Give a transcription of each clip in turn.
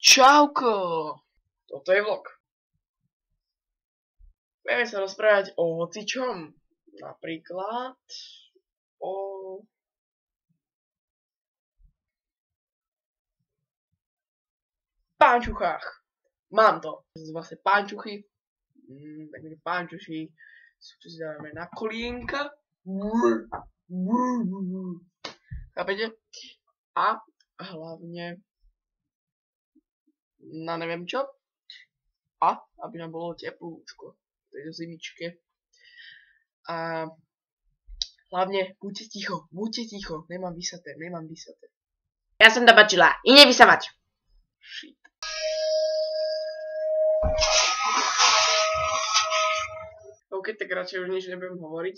Čauko! Toto je vlog. Budeme sa rozprávať o hocičom. Napríklad o pánčuchách. Mám to. Vlastne pánčuchy. Takže pánčuchy sú, čo si dávame na kolienka. Chápete? A hlavne na neviem čo. A aby nám bolo teplúčko v tejto zimičke. A hlavne buďte ticho, nemám vysaté. Ja som dobačila, i nevysávať. Shit. OK, tak radšej už nič nebudem hovoriť.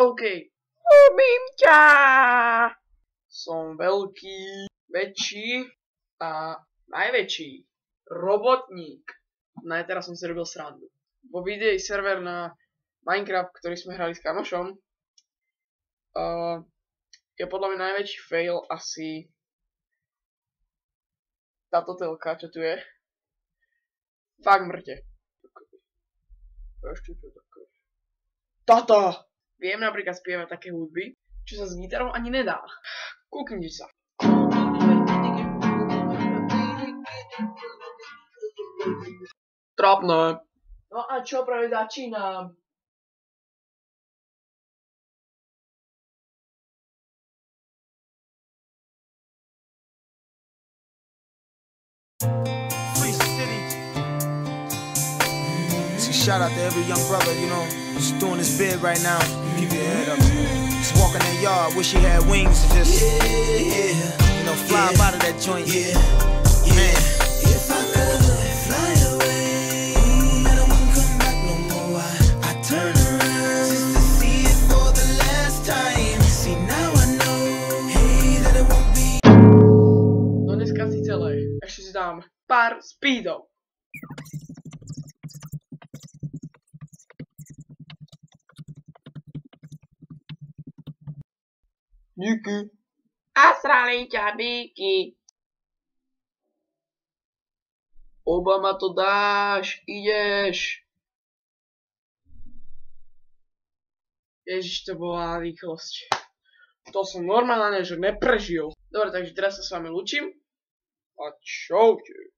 OK. Ľúbim ťa! Som veľký, väčší a najväčší robotník. Teraz som si robil srandu. Vo videi server na Minecraft, ktorý sme hrali s kamošom, je podľa mňa najväčší fail asi táto telka, čo tu je. Fakt mŕte. Ešte čo také. Toto! Viem napríklad spievať také hudby, čo sa s gitarou ani nedá. Kúknite sa. Trápne. No a čo, práve začínam. Shout out to every young brother, you know, just doing his bid right now. Keep your head up. Just walking that yard, wish he had wings to just, you know, fly up out of that joint. Man. If I could fly away, and I won't come back no more, I turn around just to see it for the last time. See, now I know, hey, that it won't be. No dneska si celé. Ešte si dám pár speedov. Díky. A srali ťa bíky. Obama to dáš, ideš. Ježiš, to bola rýchlosť. To som normálne, že neprežil. Dobre, takže teraz sa s vami lúčim. A čaute.